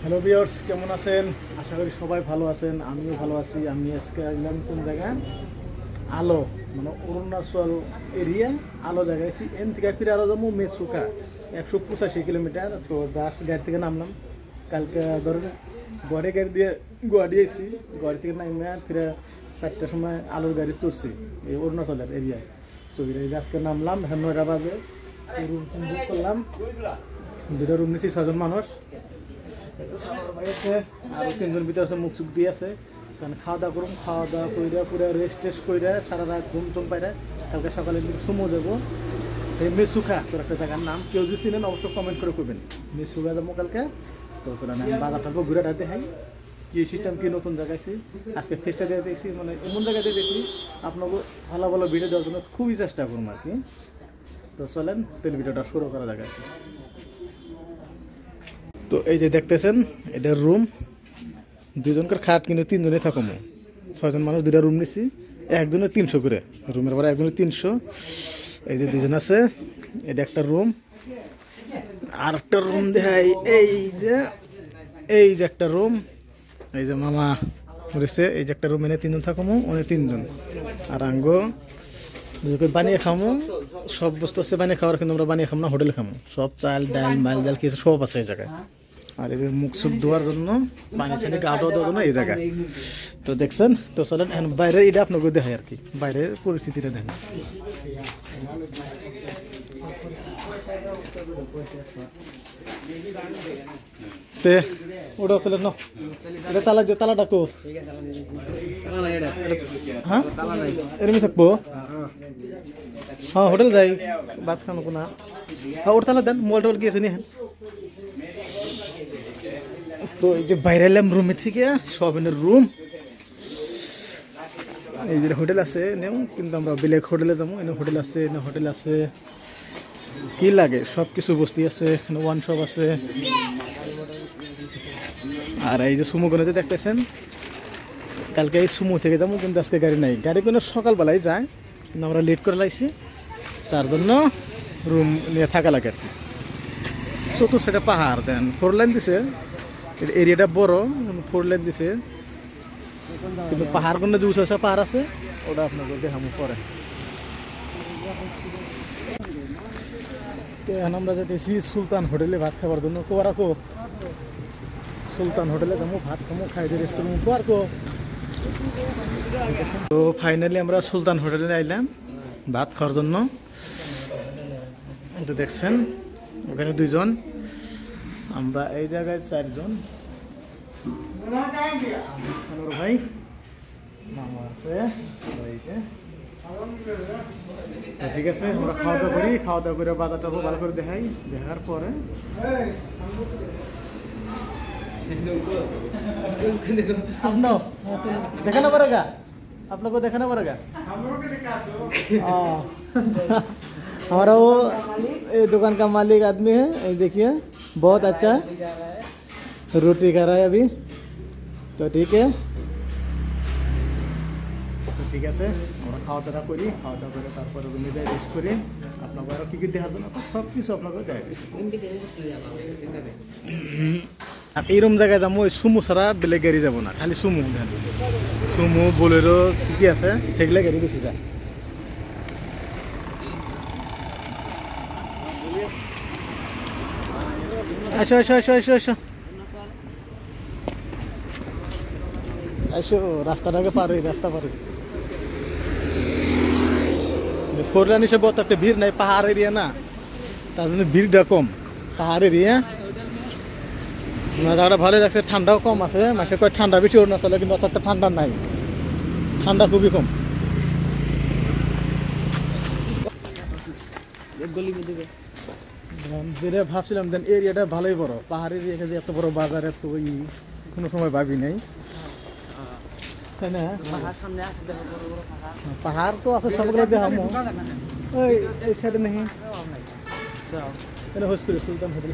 Hello viewers, কেমন আছেন? আশা করি সবাই ভালো আছেন। আমিও ভালো আছি। আমি আজকে আসলাম কোন জায়গায়, আলো মানে অরুণাচল এরিয়া আলো জায়গায় আছি। এন থেকে ফিরে আরও যাবো মেসুকা 185 কিলোমিটার। তো জাস্ট গাড়ি থেকে নামলাম। কালকে ধরেন গাড়ি এসেছি, গাড়ি থেকে নামে ফিরে 4টার সময় আলোর গাড়ি চড়ছি এই অরুণাচলের এরিয়ায়। তো আজকে নামলাম, 9টা বাজে। রুম বুক করলাম, 2টা রুম নিয়েছি, 6জন মানুষ। আর 3জন ভিতরে আছে, মুখ চুখ দিয়ে আছে। কারণ খাওয়া দাওয়া করুন, খাওয়া দাওয়া করে পুরো রেস্ট টেস্ট করে সারা রাত ঘুম চুম পাইরা কালকে সকালের দিকে সুমো যাবো সেই মেসুকা তোর একটা জায়গার নাম। কেউ যদি চিনেন অবশ্যই কমেন্ট করে করবেন। মেসুকা যাবো কালকে। তো চলেন আমি বাজারটা ঘুরে ডাকতে হাই কি সিস্টেম, কি নতুন জায়গায় আছি। আজকে ফেসটা দিয়ে দিয়েছি, মানে এমন জায়গায় দিয়ে দিয়েছি আপনাকে ভালো ভালো ভিডিও দেওয়ার জন্য খুবই চেষ্টা করুন আর কি। তো চলেন তেল ভিডিওটা শুরু করা যাক আর কি। তো এই যে দেখতেছেন, এটা রুম, 2জনকার খাট, কিন্তু 3জনে থাকুন। 6জন মানুষ, 2টা রুম নিচ্ছি, একজনের 300 করে। রুমের ভাড়া একজনের 300। এই যে 2জন আছে, এটা একটা রুম। আর একটা রুম দেখাই, এই যে একটা রুম, এই যে মামা রয়েছে। এই যে একটা রুম, এনে 3জন থাকুমো, ওনে 3জন। আর আঙ্গো বানিয়ে খামো, সব বস্তু আছে বানিয়ে খাওয়ার, কিন্তু আমরা বানিয়ে খাম না, হোটেলে খামো। সব চাল ডাল মাল ডাল কিছু সব আছে এই জায়গায়। আর এই যে মুখ সুখ ধোয়ার জন্য, পানি ছানি গা ধোয়ার জন্য এই জায়গায়। তো দেখছেন, তো চলেন বাইরে এটা আপনাকে দেখায় আর কি, বাইরের পরিস্থিতিটা দেখেন। তে ওটা চলেন না, এটা তালা দিয়ে, তালা ডাকো। হ্যাঁ এরমি থাকবো। হ্যাঁ হোটেল যাই, ভাত খানো না। হ্যাঁ ওটা তালা দেন, মোবাইল টোবাইল গিয়েছে নি। তো এই যে বাইরে এলাম রুমে থেকে, সব এনে রুম। এই যে হোটেল আছে এনেও, কিন্তু আমরা বেলেগ হোটেলে যাবো। এনে হোটেল আছে, এনে হোটেল আছে, কি লাগে সব কিছু বস্তু আছে। এখানে ওয়ান শপ আছে। আর এই যে সুমো গনে যে দেখতেছেন, কালকে এই সুমো থেকে যাবো, কিন্তু আজকে গাড়ি নাই। গাড়ি কোনো সকালবেলায় যায়, কিন্তু আমরা লেট করে লাইছি, তার জন্য রুম নিয়ে থাকা লাগে আর কি। চতুর সাইডে পাহাড় দেন, 4 লাইন দিছে, এরিয়াটা বড়, 4 লাইন দিছে, কিন্তু পাহাড় কোনো যে উঁচা পাহাড় আছে, ওটা আপনাকে দেখাবো পরে। তো এখন আমরা যেতেছি সুলতান হোটেলে ভাত খাবার জন্য। কোয়ারাকো সুলতান হোটেলে যাবো, ভাত খাবো, খাই দিয়ে রেস্ট করবো। কোয়ারকো। তো ফাইনালি আমরা সুলতান হোটেলে আইলাম ভাত খাওয়ার জন্য। তো দেখছেন ওখানে 2জন, আমরা এই জায়গায় 4জন। ভাই মামা আছে। তো ঠিক আছে, আমরা খাওয়া দাওয়া করি, খাওয়া দাওয়া করে বাজারটা ভালো করে দেখাই। দেখার পরে देखाना पड़ेगा, आप लोग को देखाना पड़ेगा। हमारा वो दुकान का मालिक आदमी है, ये देखिए बहुत अच्छा रोटी खा रहा है अभी। तो ठीक है, ঠিক আছে, আমরা খাওয়া দাওয়া করি, খাওয়া দাওয়া করে তারপরে রুমে যাই, রেস্ট করি। আপনাকে আরও কী কী দেখার জন্য সব কিছু আপনাকে দেখাই। আর এইরকম জায়গায় যাবো, ওই সুমো ছাড়া বেলেগ গাড়ি যাবো না, খালি সুমো। সুমো বোলেরো কী কী আছে সেগুলো গাড়ি বেশি যায়। আসো আসো আসো আসো আসো আসো, রাস্তাটাকে পারে, রাস্তা পারে। ফোরলাইন হিসেবে অত একটা ভিড় নাই, পাহাড় এরিয়া না, তার জন্য ভিড়টা কম। পাহাড় এরিয়া জায়গাটা ভালোই লাগছে, ঠান্ডাও কম আছে। মাসে কয় ঠান্ডা বেশি অরুণাচলে, কিন্তু অত একটা ঠান্ডা নাই, ঠান্ডা খুবই কম। যেটা ভাবছিলাম দেন এরিয়াটা ভালোই বড়, পাহাড় এরিয়া, এত বড় বাজার, এত কোনো সময় ভাবি নাই, তাই না? পাহাড় তো আছে, সবগুলো দেখামো। ওই এই সাইডে নেই, হোস করে সুলতান হোটেল।